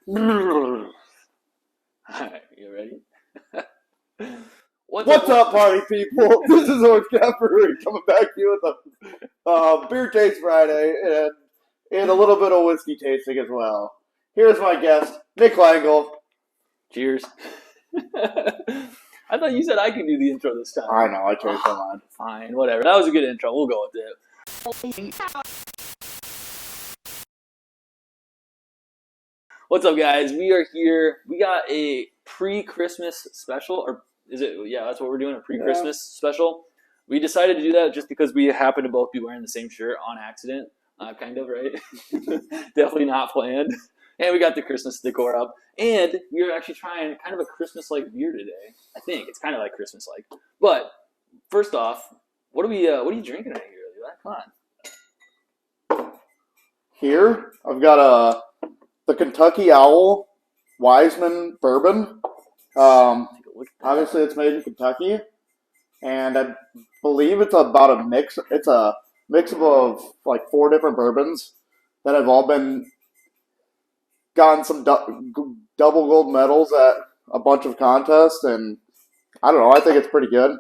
Alright, you ready? What's up, party people? This is Orange Capper coming back to you with a beer taste Friday and a little bit of whiskey tasting as well. Here's my guest, Nick Langle. Cheers. I thought you said I could do the intro this time. I know, I changed my mind. Fine, whatever. That was a good intro. We'll go with it. What's up, guys? We are here. We got a pre-Christmas special, or is it? Yeah, that's what we're doing, a pre-Christmas special. We decided to do that just because we happen to both be wearing the same shirt on accident, kind of, right? Definitely not planned. And we got the Christmas decor up, and we are actually trying kind of a Christmas-like beer today. I think it's kind of like Christmas-like. But first off, what are you drinking right here, Levi? Come on. Here, I've got the Kentucky Owl Wiseman Bourbon. Obviously, it's made in Kentucky, and I believe it's about a mix. It's a mix of like 4 different bourbons that have all been gotten some double gold medals at a bunch of contests, and I don't know. I think it's pretty good.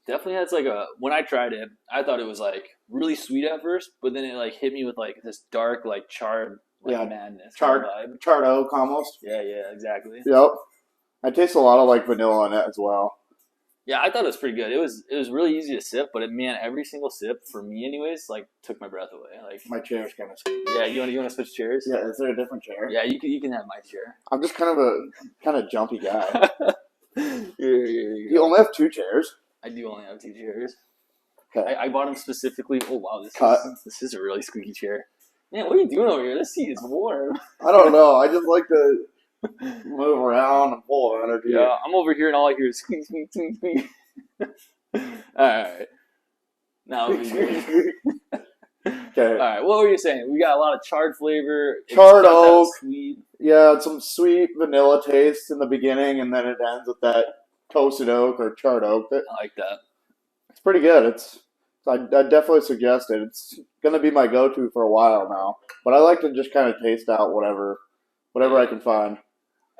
Definitely has like when I tried it, I thought it was like really sweet at first, but then it like hit me with like this dark, like charred, madness. Charred oak almost. Yeah, exactly. Yep. I taste a lot of like vanilla in it as well. Yeah, I thought it was pretty good. It was really easy to sip, but man, every single sip for me, anyways, like took my breath away. Like my chair's kind of squeaky. Yeah, you want to switch chairs? Yeah, is there a different chair? Yeah, you can have my chair. I'm just kind of jumpy guy. You only have 2 chairs. I do only have 2 chairs. Okay. I bought them specifically. Oh wow, this is a really squeaky chair. Man, what are you doing over here? This seat is warm. I don't know. I just like to move around and pull of energy. Yeah, I'm over here and all I hear is squeak, squeak, squeak, squeak. Alright. Now Okay. Alright, what were you saying? We got a lot of charred flavor. Charred oak. Sweet. Yeah, some sweet vanilla taste in the beginning, and then it ends with that toasted oak or charred oak. I like that. It's pretty good. I definitely suggest it. It's going to be my go-to for a while now. But I like to just kind of taste out whatever I can find.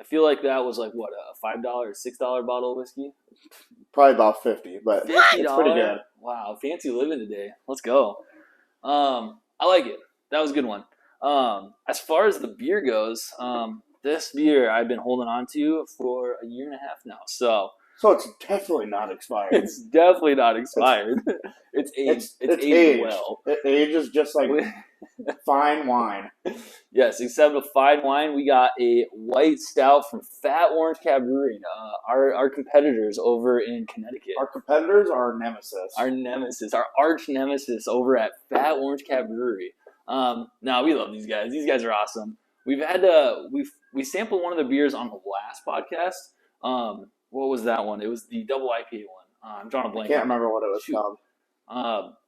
I feel like that was like, what, a $5 or $6 bottle of whiskey? Probably about 50, but $50? It's pretty good. Wow, fancy living today. Let's go. I like it. That was a good one. As far as the beer goes, this beer I've been holding on to for a year and a half now. So it's definitely not expired. It's definitely not expired. It's aged. It's aged well. It ages just like fine wine. Yes, except with fine wine, we got a white stout from Fat Orange Cab Brewery. Our competitors over in Connecticut. Our competitors are our nemesis. Our arch nemesis over at Fat Orange Cab Brewery. Now we love these guys. These guys are awesome. We've had we sampled one of the beers on the last podcast. What was that one? It was the double IPA one. I'm drawing a blank. I can't remember what it was called.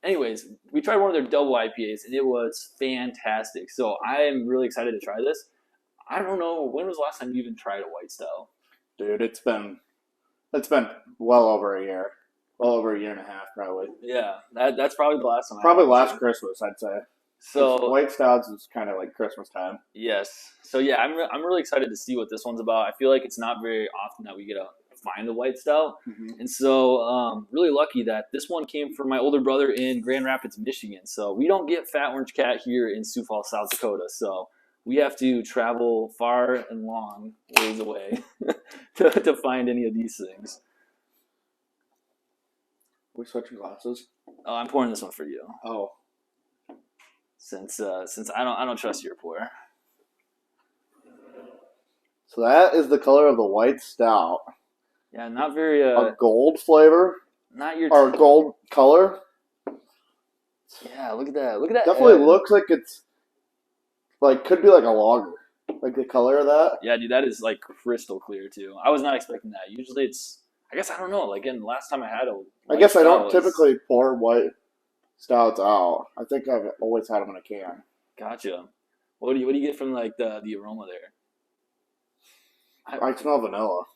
Anyways, we tried one of their double IPAs, and it was fantastic. So I am really excited to try this. I don't know, when was the last time you even tried a white stout? Dude, it's been well over a year. Well over a year and a half, probably. Yeah, that's probably the last time. Probably last Christmas, I'd say. So white stouts is kind of like Christmas time. Yes. So yeah, I'm really excited to see what this one's about. I feel like it's not very often that we get to find a white stout, and so really lucky that this one came from my older brother in Grand Rapids, Michigan. So we don't get Fat Orange Cat here in Sioux Falls, South Dakota. So we have to travel far and long ways away to find any of these things. We switching glasses? Oh, I'm pouring this one for you. Oh. Since I don't trust your pour. So that is the color of the white stout. Yeah, not very a gold flavor. Not your or gold color. Yeah, look at that. Look at that. Definitely looks like it's like could be like a lager. Like the color of that. Yeah, dude, that is like crystal clear too. I was not expecting that. Usually it's I guess I don't know. Like again, last time I had I guess I don't typically pour white stouts out. I think I've always had them in a can. Gotcha. What do you get from like the aroma there? I smell vanilla.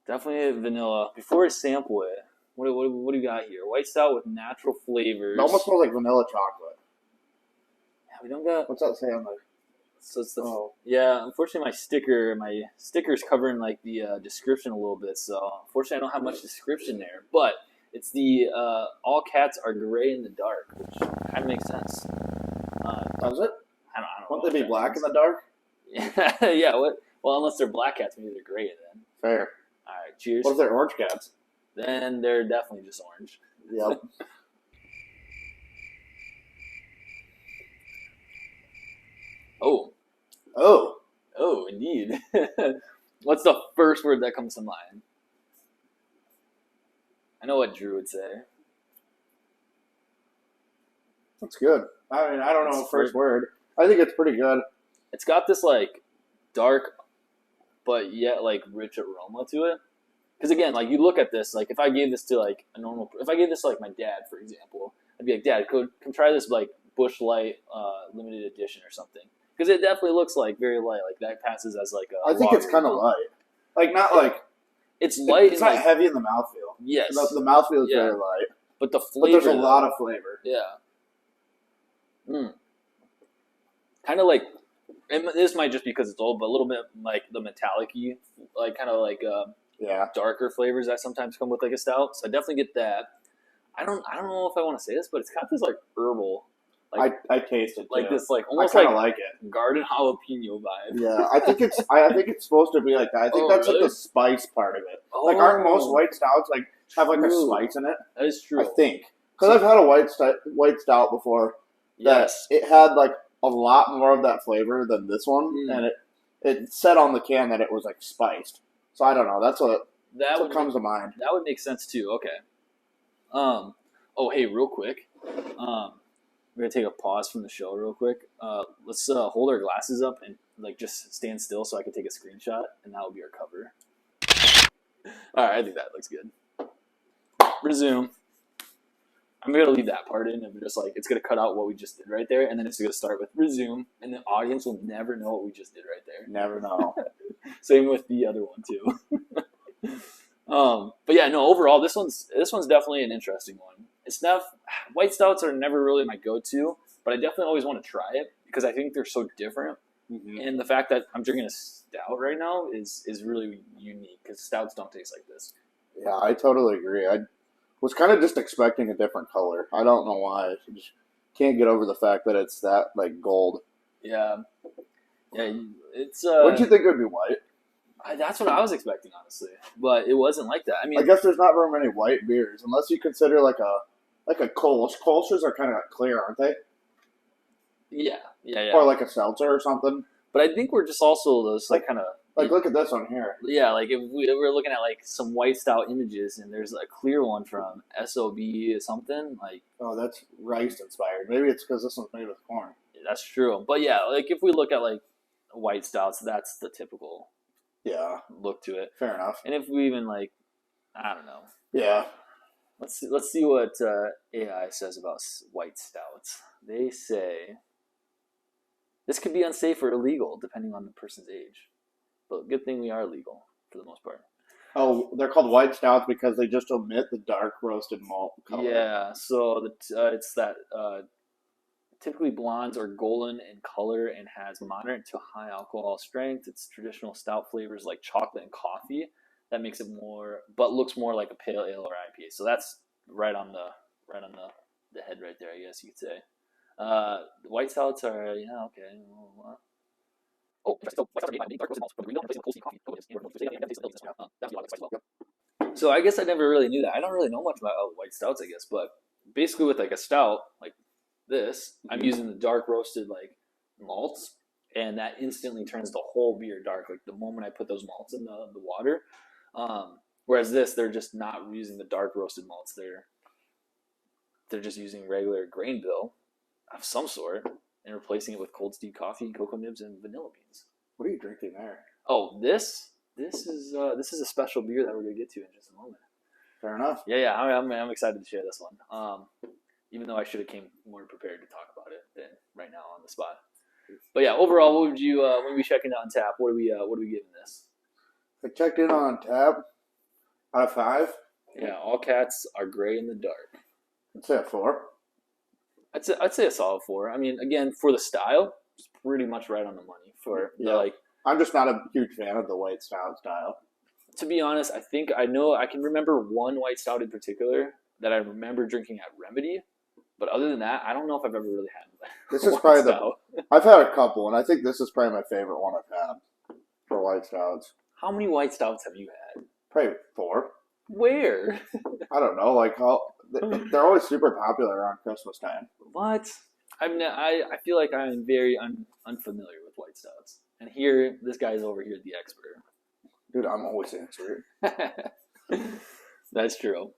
Definitely vanilla. Before I sample it, what do you got here? White stout with natural flavors. It almost smells like vanilla chocolate. Yeah, we don't got. What's that say on the? So it's the Oh, yeah. Unfortunately, my sticker's covering like the description a little bit. So unfortunately, I don't have much description there. But it's the all cats are gray in the dark, which kind of makes sense. does it? I don't Won't know they if be that black means. in the dark? Yeah, yeah. What? Well, unless they're black cats, maybe they're gray then. Fair. All right, cheers. What if they're orange cats? Then they're definitely just orange. Yep. Oh, Oh, oh, indeed. What's the first word that comes to mind? I know what Drew would say. that's good. I mean, I don't know It's the first word. I think it's pretty good. It's got this like dark, but yet like rich aroma to it. Because again, like you look at this, like if I gave this to like a normal, if I gave this to like my dad, for example, I'd be like, Dad, come try this like Bush Light limited edition or something. Because it definitely looks like very light. Like that passes as like a. I think it's kind of light. Like not like It's light. It's and, not like, heavy in the mouthfeel. yes, The mouthfeel is Yeah. very light, but the but flavor. there's a lot of flavor. Yeah. Kind of like, and this might just because it's old, but a little bit like the metallic-y, like kind of like Yeah. darker flavors that sometimes come with like a stout. So I definitely get that. I don't know if I want to say this, but it's got this like herbal, like I taste it like too. this like I almost kind like of like it. garden jalapeno vibe. Yeah, I think it's supposed to be like that. I think Oh, that's really? like the spice part of it. Oh, Like aren't most white stouts like have like a true. spice in it? That is true. I think because I've had a white stout before. Yes. That it had like a lot more of that flavor than this one, and it said on the can that it was like spiced. So I don't know. That's what comes to mind. That would make sense too. Okay. Oh, hey, real quick. We're gonna take a pause from the show real quick. Let's hold our glasses up and like just stand still so I can take a screenshot, and that will be our cover. All right, I think that looks good. Resume. I'm gonna leave that part in, and we're just like it's gonna cut out what we just did right there, and then it's gonna start with resume, and the audience will never know what we just did right there. Never know. Same with the other one too. But yeah, no. Overall, this one's definitely an interesting one. It's not white stouts are never really my go-to, but I definitely always want to try it because I think they're so different. Mm-hmm. And the fact that I'm drinking a stout right now is really unique because stouts don't taste like this. Yeah, I totally agree. I was kind of just expecting a different color. I don't know why. I just can't get over the fact that it's that like gold. Yeah, yeah. It's. What did you think it would be white? That's what I was expecting, honestly, but it wasn't like that. I mean, I guess there's not very many white beers unless you consider like a Kolsch. Kolsch's are kind of clear, aren't they? yeah. Or like a seltzer or something. But I think we're just also those like kind of like look at this one here. Yeah, like if we're looking at like some white stout images, and there's a clear one from SOB or something like. Oh, that's rice inspired. Maybe it's because this one's made with corn. That's true, but yeah, like if we look at like white stouts, that's the typical look to it. Fair enough. And if we even like, I don't know. Yeah. Let's see what AI says about white stouts. They say this could be unsafe or illegal depending on the person's age, but good thing we are legal for the most part. Oh, they're called white stouts because they just omit the dark roasted malt color. Yeah, so it's that typically blondes are golden in color and has moderate to high alcohol strength. It's traditional stout flavors like chocolate and coffee that makes it more, but looks more like a pale ale or IPA. So that's right on the head right there, I guess you could say. The white stouts are okay. So I guess I never really knew that. I don't really know much about white stouts, I guess, but basically with like a stout like this, I'm using the dark roasted like malts, and that instantly turns the whole beer dark. Like the moment I put those malts in the water. Whereas this, they're just not using the dark roasted malts. They're just using regular grain bill of some sort and replacing it with cold steamed coffee, cocoa nibs, and vanilla beans. What are you drinking there? Oh, this is a special beer that we're gonna get to in just a moment. Fair enough. Yeah, I'm excited to share this one. Even though I should have came more prepared to talk about it than right now on the spot. But yeah, overall, what would you when we checking out on tap? What are we giving this? I checked in on tap. Out of 5. Yeah, all cats are gray in the dark. I'd say a 4. I'd say a solid 4. I mean, again, for the style, pretty much right on the money for the, Yeah. I'm just not a huge fan of the white stout style. To be honest, I can remember one white stout in particular that I remember drinking at Remedy, but other than that, I don't know if I've ever really had This is white probably stout. I've had a couple, and I think this is probably my favorite one I've had for white stouts. How many white stouts have you had? Probably 4. Where? I don't know. Like they're always super popular around Christmas time. What? I feel like I'm very unfamiliar with white stouts, and here this guy's over here the expert. Dude, I'm always the expert. That's true,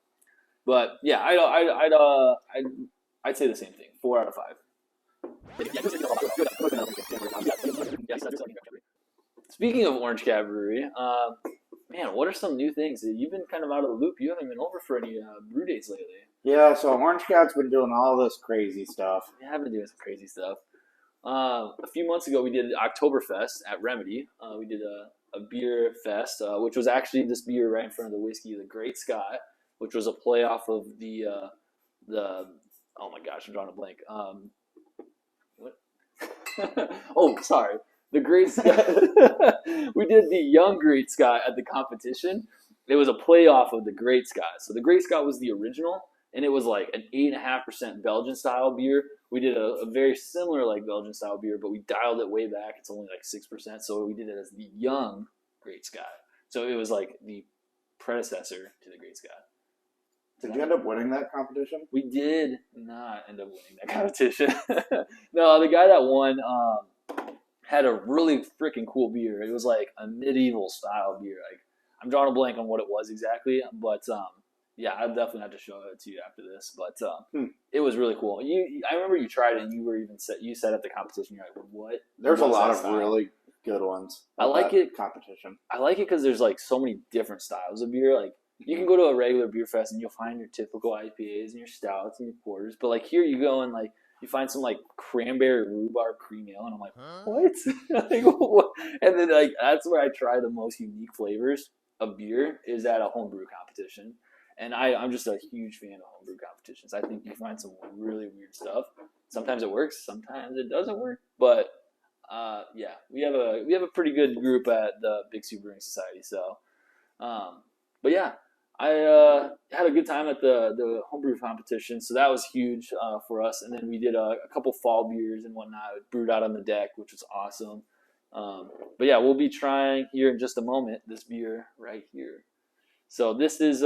but yeah, I'd say the same thing. 4 out of 5. Speaking of Orange Cat Brewery, man, what are some new things? You've been kind of out of the loop. You haven't been over for any brew days lately. Yeah, so Orange Cat's been doing all this crazy stuff. We have been doing some crazy stuff. A few months ago, we did Oktoberfest at Remedy. We did a beer fest, which was actually this beer right in front of the whiskey, the Great Scott, which was a playoff of the oh my gosh, I'm drawing a blank. What? Oh, sorry. The Great Scott. We did the Young Great Scott at the competition. It was a playoff of the Great Scott. So the Great Scott was the original, and it was like an 8.5% Belgian style beer. We did a very similar like Belgian style beer, but we dialed it way back. It's only like 6%. So we did it as the Young Great Scott. So it was like the predecessor to the Great Scott. Did you end up winning that competition? We did not end up winning that competition. No, the guy that won had a really freaking cool beer. It was like a medieval style beer. Like I'm drawing a blank on what it was exactly, but yeah, I'll definitely have to show it to you after this. But it was really cool. I remember you tried it, and you were even you said at the competition, you're like, "What?" There's a lot of really good ones. I like it. Competition. I like it because there's like so many different styles of beer. Like you can go to a regular beer fest and you'll find your typical IPAs and your stouts and your porters, but like here you go and like you find some like cranberry rhubarb cream ale, and I'm like, what? Like, what? And then like that's where I try the most unique flavors of beer is at a homebrew competition. And I'm just a huge fan of homebrew competitions. I think you find some really weird stuff. Sometimes it works, sometimes it doesn't work. But yeah, we have a pretty good group at the Big Sioux Brewing Society. So, but yeah, I had a good time at the homebrew competition. So that was huge for us. And then we did a couple fall beers and whatnot, brewed out on the deck, which was awesome. But yeah, we'll be trying here in just a moment this beer right here. So this is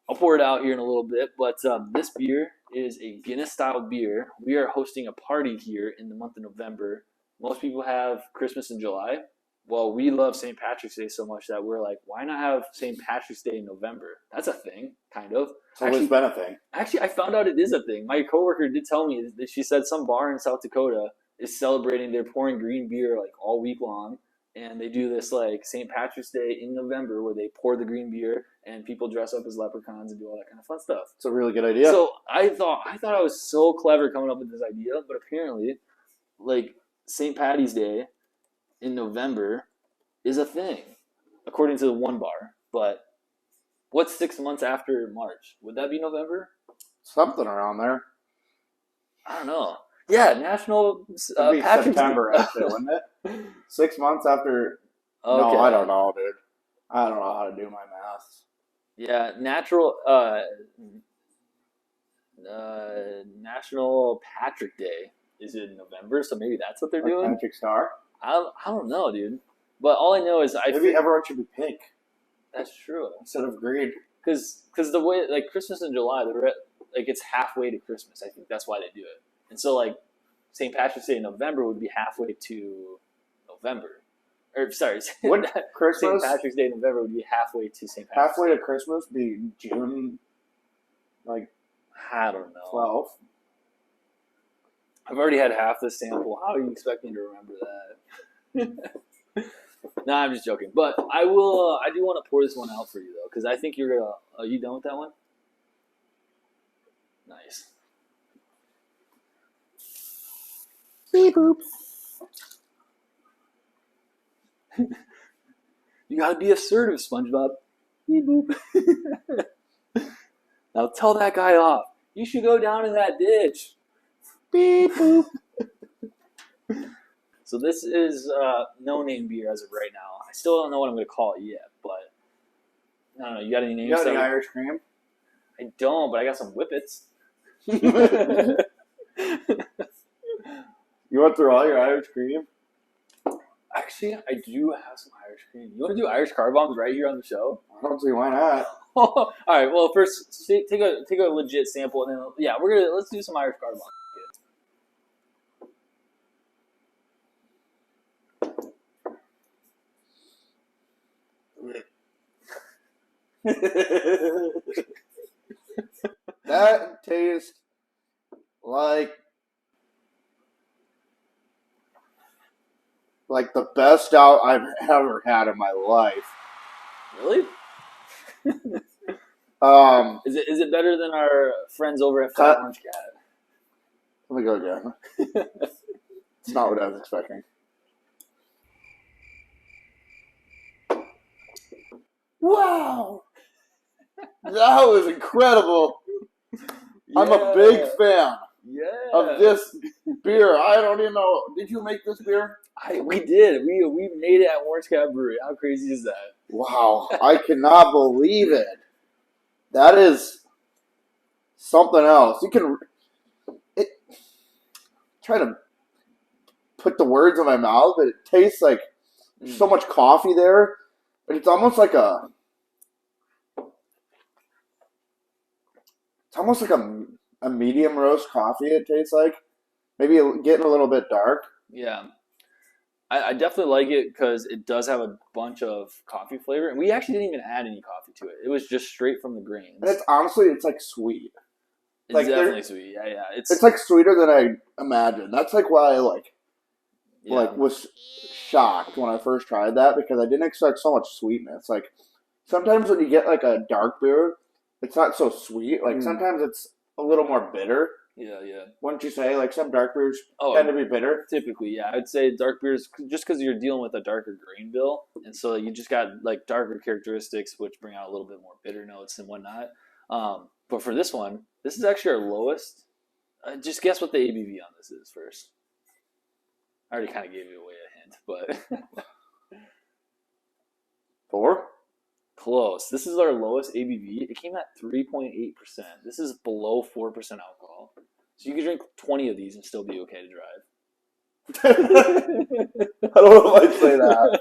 I'll pour it out here in a little bit, but this beer is a Guinness-style beer. We are hosting a party here in the month of November. Most people have Christmas in July. Well, we love St. Patrick's Day so much that we're like, why not have St. Patrick's Day in November? That's a thing, kind of. It's always been a thing. Actually, I found out it is a thing. My coworker did tell me that she said some bar in South Dakota is celebrating. They're pouring green beer like all week long. And they do this like St. Patrick's Day in November where they pour the green beer and people dress up as leprechauns and do all that kind of fun stuff. It's a really good idea. So I thought I was so clever coming up with this idea, but apparently, like St. Patty's Day in November is a thing, according to the one bar. But what's 6 months after March? Would that be November? Something around there. I don't know. Yeah, National It'd be Patrick's September, Day. actually, wouldn't it? 6 months after. Okay. No, I don't know, dude. I don't know how to do my math. Yeah, National Patrick Day is in November, so maybe that's what they're Like doing. Patrick Star. I don't know, dude. But all I know is Maybe everyone should be pink that's true. instead of green. Because the way like Christmas in July, like it's halfway to Christmas. I think that's why they do it. And so like St. Patrick's Day in November would be halfway to November. Or sorry, Would Christmas? St. Patrick's Day in November would be halfway to St. Patrick's Halfway Day. to Christmas be June, like I don't know. 12. I've already had half the sample. How are you expecting me to remember that? No, I'm just joking. But I will. I do want to pour this one out for you though, because I think you're gonna. Are you done with that one? Nice. Beep boop. You gotta be assertive, SpongeBob. Beep boop. Now tell that guy off. You should go down in that ditch. Beep boop. So this is no name beer as of right now. I still don't know what I'm going to call it yet, but I don't know. You got any names? You got any Irish cream? I don't, but I got some whippets. You went through all your Irish cream? Actually, I do have some Irish cream. You want to do Irish car bombs right here on the show? I don't see why not. All right. Well, first take a legit sample, and then let's do some Irish car bombs. That tastes like the best stout I've ever had in my life. Really? Is it better than our friends over at Fat Orange Cat? Let me go again. It's not what I was expecting. Wow! That was incredible. Yeah. I'm a big fan of Yeah. this beer. I don't even know. Did you make this beer? We did. We made it at Orange Cat Brewery. How crazy is that? Wow. I cannot believe it. That is something else. You can try to put the words in my mouth, but it tastes like so much coffee there. But it's almost like a medium roast coffee, it tastes like. Maybe getting a little bit dark. Yeah. I definitely like it because it does have a bunch of coffee flavor, and we actually didn't even add any coffee to it. It was just straight from the grains. And it's honestly, it's like sweet. It's like definitely sweet. Yeah. It's like sweeter than I imagined. That's like why I was shocked when I first tried that, because I didn't expect so much sweetness. Like sometimes when you get like a dark beer, it's not so sweet. Like sometimes it's a little more bitter. Yeah. Wouldn't you say? Like some dark beers tend to be bitter? Typically, yeah. I'd say dark beers, just because you're dealing with a darker grain bill, and so you just got like darker characteristics, which bring out a little bit more bitter notes and whatnot. But for this one, this is actually our lowest. Just guess what the ABV on this is first. I already kind of gave you away a hint, but 4? close. This is our lowest ABV. It came at 3.8%. This is below 4% alcohol. So you can drink 20 of these and still be okay to drive. I don't know if I'd say that.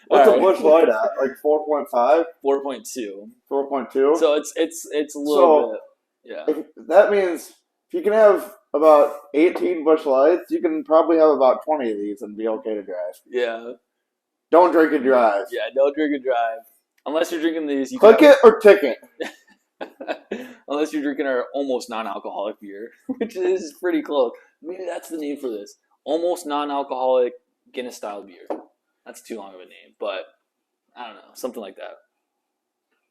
What's a Busch Light at? Like 4.5? 4.2. 4.2? So it's a little bit. Yeah. That means if you can have about 18 Busch Lights, you can probably have about 20 of these and be okay to drive. Yeah. Don't drink and drive. Yeah, don't drink and drive. Unless you're drinking these. Click it or ticket. Unless you're drinking our almost non-alcoholic beer, which is pretty close. Maybe that's the name for this. Almost non-alcoholic Guinness-style beer. That's too long of a name, but I don't know. Something like that.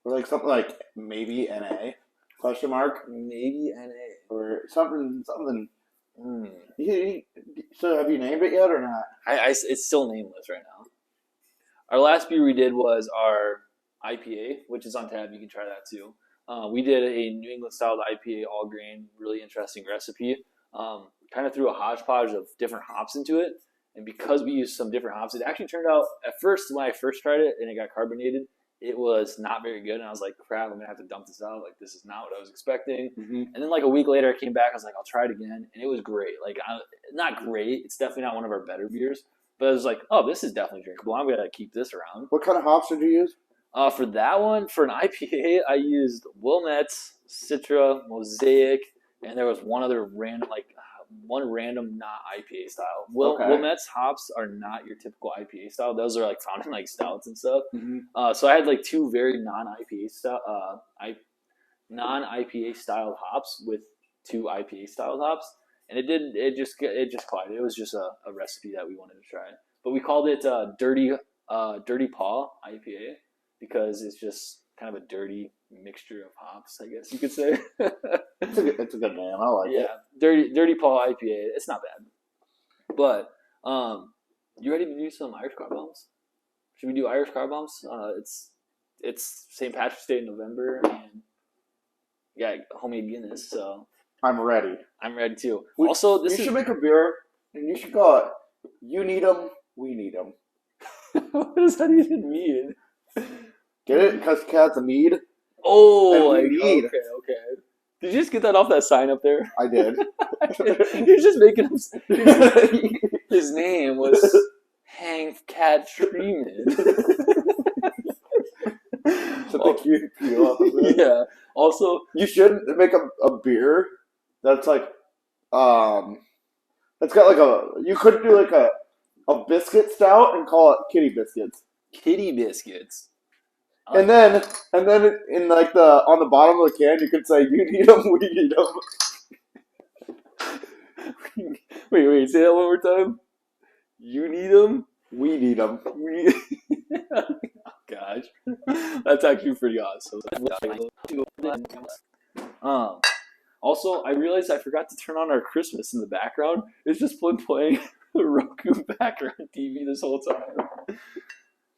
Or like something like maybe NA? Question mark? Maybe NA. Or something. So have you named it yet or not? It's still nameless right now. Our last beer we did was our IPA, which is on tap. You can try that too. We did a New England style IPA, all grain, really interesting recipe. Kind of threw a hodgepodge of different hops into it. And because we used some different hops, it actually turned out, at first, when I first tried it and it got carbonated, it was not very good. And I was like, crap, I'm going to have to dump this out. Like, this is not what I was expecting. Mm-hmm. And then like a week later, I came back. I was like, I'll try it again. And it was great. Like, not great. It's definitely not one of our better beers. But I was like, oh, this is definitely drinkable. I'm going to keep this around. What kind of hops did you use? For that one, for an IPA, I used Wilmet's, Citra, Mosaic, and there was one other random not IPA style. Wilmet's hops are not your typical IPA style. Those are like found in like stouts and stuff. Mm-hmm. So I had like two very non-IPA styled hops with two IPA styled hops, and it just collided. It was just a recipe that we wanted to try, but we called it Dirty Paw IPA. Because it's just kind of a dirty mixture of hops, I guess you could say. It's a good name. I like it. Yeah, Dirty Paw IPA. It's not bad. But you ready to do some Irish car bombs? Should we do Irish car bombs? It's St. Patrick's Day in November, and homemade Guinness. So I'm ready. I'm ready too. You should make a beer And you should call it, you need them, we need them. What does that even mean? Get it? Because cat's a need. Oh, And we need. okay. Did you just get that off that sign up there? I did. You're just making him. His name was Hank Cat Treeman. Yeah. Also, you should make a beer that's like, it's got like you could do like a biscuit stout and call it kitty biscuits. Kitty biscuits. And then in like on the bottom of the can, you could say, you need them, we need them. Wait, say that one more time. You need them? We need them. Oh, gosh. That's actually pretty awesome. Also, I realized I forgot to turn on our Christmas in the background. It's just playing the Roku background TV this whole time.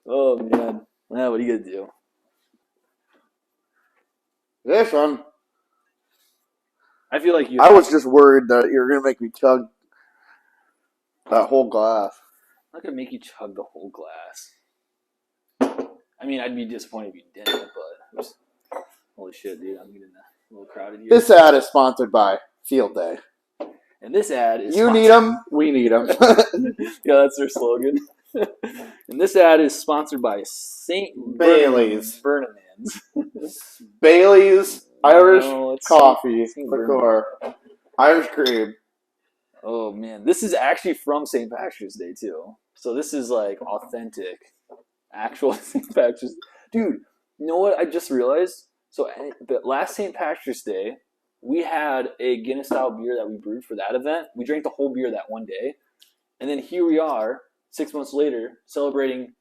Oh, man. Well, what are you going to do? This one. I feel like I was just worried that you were going to make me chug that whole glass. I'm not going to make you chug the whole glass. I mean, I'd be disappointed if you didn't, but holy shit, dude, I'm getting a little crowded here. This ad is sponsored by Field Day. And this ad is You need them, we need them. Yeah, that's their slogan. And this ad is sponsored by St. Bailey's. Burnhamans. Bailey's Irish coffee, St. liqueur, Irish cream. Oh, man. This is actually from St. Patrick's Day, too. So this is, like, authentic, actual St. Patrick's. Dude, you know what I just realized? So the last St. Patrick's Day, we had a Guinness-style beer that we brewed for that event. We drank the whole beer that one day. And then here we are, 6 months later, celebrating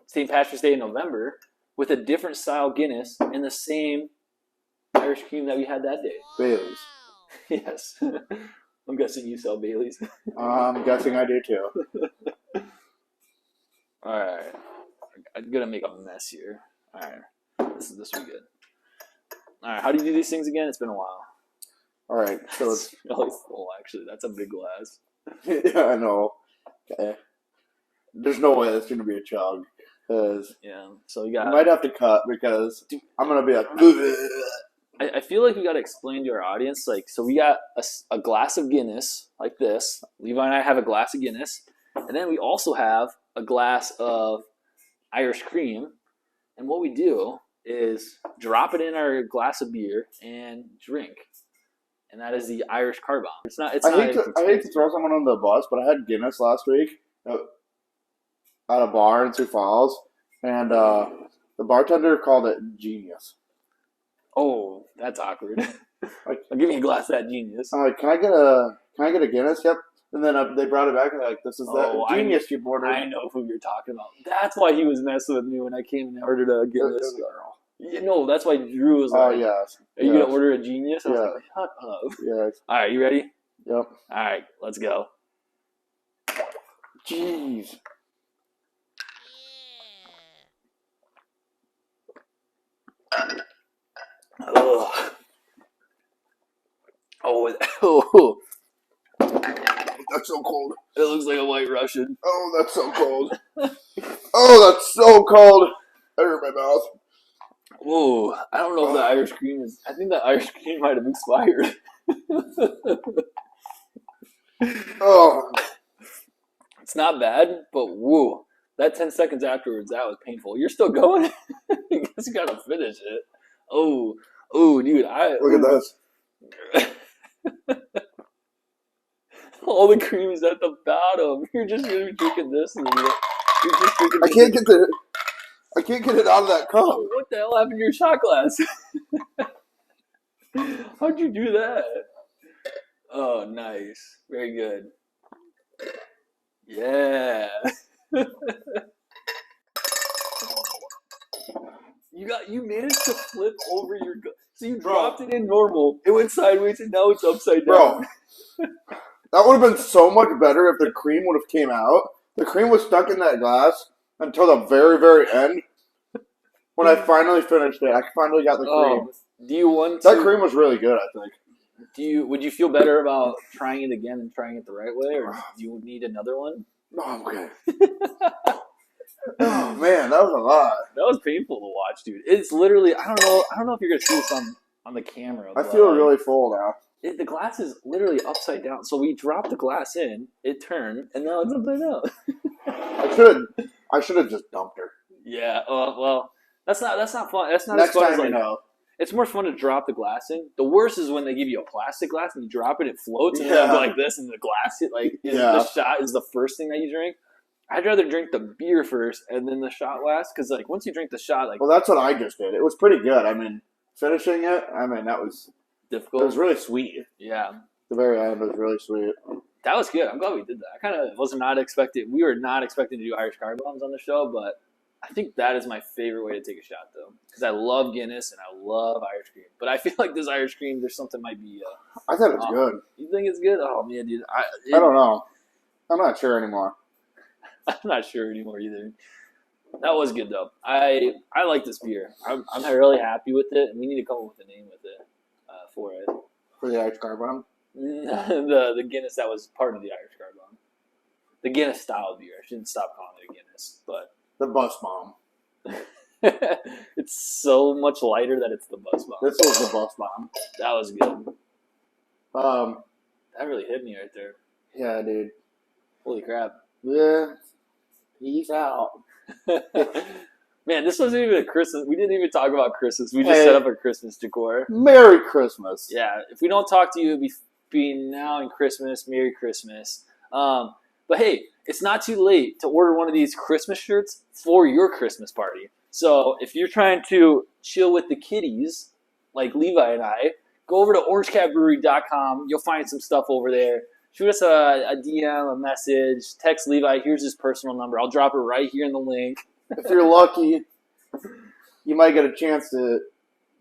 St. Patrick's Day in November with a different style Guinness and the same Irish cream that we had that day. Bailey's. Yes. I'm guessing you sell Bailey's. I'm guessing I do too. Alright. I'm going to make a mess here. Alright. This will be good. Alright, how do you do these things again? It's been a while. Alright, so it's really full, actually. That's a big glass. Yeah, I know. Okay. There's no way that's going to be a chug. Yeah, so you got. I might have to cut because I'm going to be like. I feel like we got to explain to our audience, like, so we got a glass of Guinness, like this. Levi and I have a glass of Guinness. And then we also have a glass of Irish cream. And what we do is drop it in our glass of beer and drink. And that is the Irish car bomb. I hate to throw someone on the bus, but I had Guinness last week at a bar in Sioux Falls. And the bartender called it genius. Oh, that's awkward. I'll give you a glass of that genius. I'm like, can I get a Guinness? Yep. And then they brought it back and they're like, this is that genius you ordered. I know who you're talking about. That's why he was messing with me when I came and ordered a Guinness. Yeah, no, that's why Drew was like, yes. Are you going to order a genius? I was like, shut up. Yes. All right, you ready? Yep. All right, let's go. Jeez. Ugh. Oh, that's so cold. It looks like a White Russian. Oh, that's so cold. Oh, that's so cold. I hurt my mouth. Whoa, I don't know if the Irish cream is. I think the Irish cream might have expired. Oh. It's not bad, but whoa. That 10 seconds afterwards, that was painful. You're still going? I guess you gotta finish it. Oh, dude. Look at this. All the cream is at the bottom. You're just gonna be drinking this, and you're just drinking. I can't get it out of that cup. Oh, what the hell happened to your shot glass? How'd you do that? Oh, nice. Very good. Yeah. You managed to flip over your so you dropped it in normal. It went sideways and now it's upside down. Bro, that would have been so much better if the cream would have came out. The cream was stuck in that glass until the very, very end. When I finally finished it, I finally got the cream. Do you want to... That cream was really good, I think. Would you feel better about trying it again and trying it the right way, or do you need another one? No, I'm okay. Oh man, that was a lot. That was painful to watch, dude. It's literally I don't know if you're gonna see this on the camera. I feel really full now. The glass is literally upside down. So we dropped the glass in, it turned, and now it's upside down. I should have just dumped her. Yeah. Well, that's not fun. That's not Next as fun time as like. know. It's more fun to drop the glass in. The worst is when they give you a plastic glass and you drop it, it floats, and then you go like this, and the glass the shot is the first thing that you drink. I'd rather drink the beer first and then the shot last, because like once you drink the shot, like well, that's what I just did. It was pretty good. I mean, finishing it, that was difficult. It was really sweet. Yeah, the very end was really sweet. That was good. I'm glad we did that. I kind of was not expecting. We were not expecting to do Irish car bombs on the show, but I think that is my favorite way to take a shot, though, because I love Guinness and I love Irish cream. But I feel like this Irish cream, there's something might be. I thought it's good. You think it's good? Oh man, dude. I don't know. I'm not sure anymore. I'm not sure anymore either. That was good though. I like this beer. I'm really happy with it, and we need to come up with a name with it for it. For the Irish car bomb. the Guinness that was part of the Irish car bomb. The Guinness style beer. I shouldn't stop calling it a Guinness, but the bus bomb. It's so much lighter that it's the bus bomb. This was the bus bomb. That was good. That really hit me right there. Yeah, dude. Holy crap. Yeah. Peace out. Man, this wasn't even a Christmas. We didn't even talk about Christmas. We just set up a Christmas decor. Merry Christmas. Yeah. If we don't talk to you between now and Christmas, Merry Christmas. But hey, it's not too late to order one of these Christmas shirts for your Christmas party. So if you're trying to chill with the kiddies, like Levi and I, go over to orangecatbrewery.com. You'll find some stuff over there. Shoot us a DM, a message. Text Levi. Here's his personal number. I'll drop it right here in the link. If you're lucky, you might get a chance to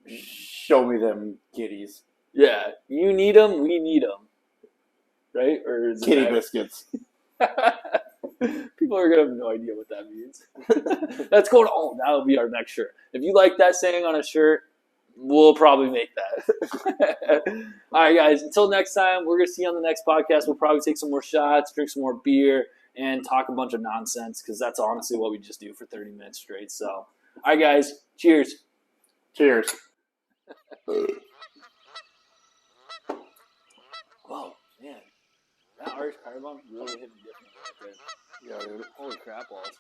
show me them kitties. Yeah. You need them. We need them. Right? Or is Kitty biscuits. People are going to have no idea what that means. That's going on. That'll be our next shirt. If you like that saying on a shirt, we'll probably make that. All right, guys. Until next time, we're going to see you on the next podcast. We'll probably take some more shots, drink some more beer, and talk a bunch of nonsense, because that's honestly what we just do for 30 minutes straight. So, all right, guys. Cheers. Cheers. Whoa, man. That Irish car bomb really hit me different right there. Yeah, dude. Holy crap balls.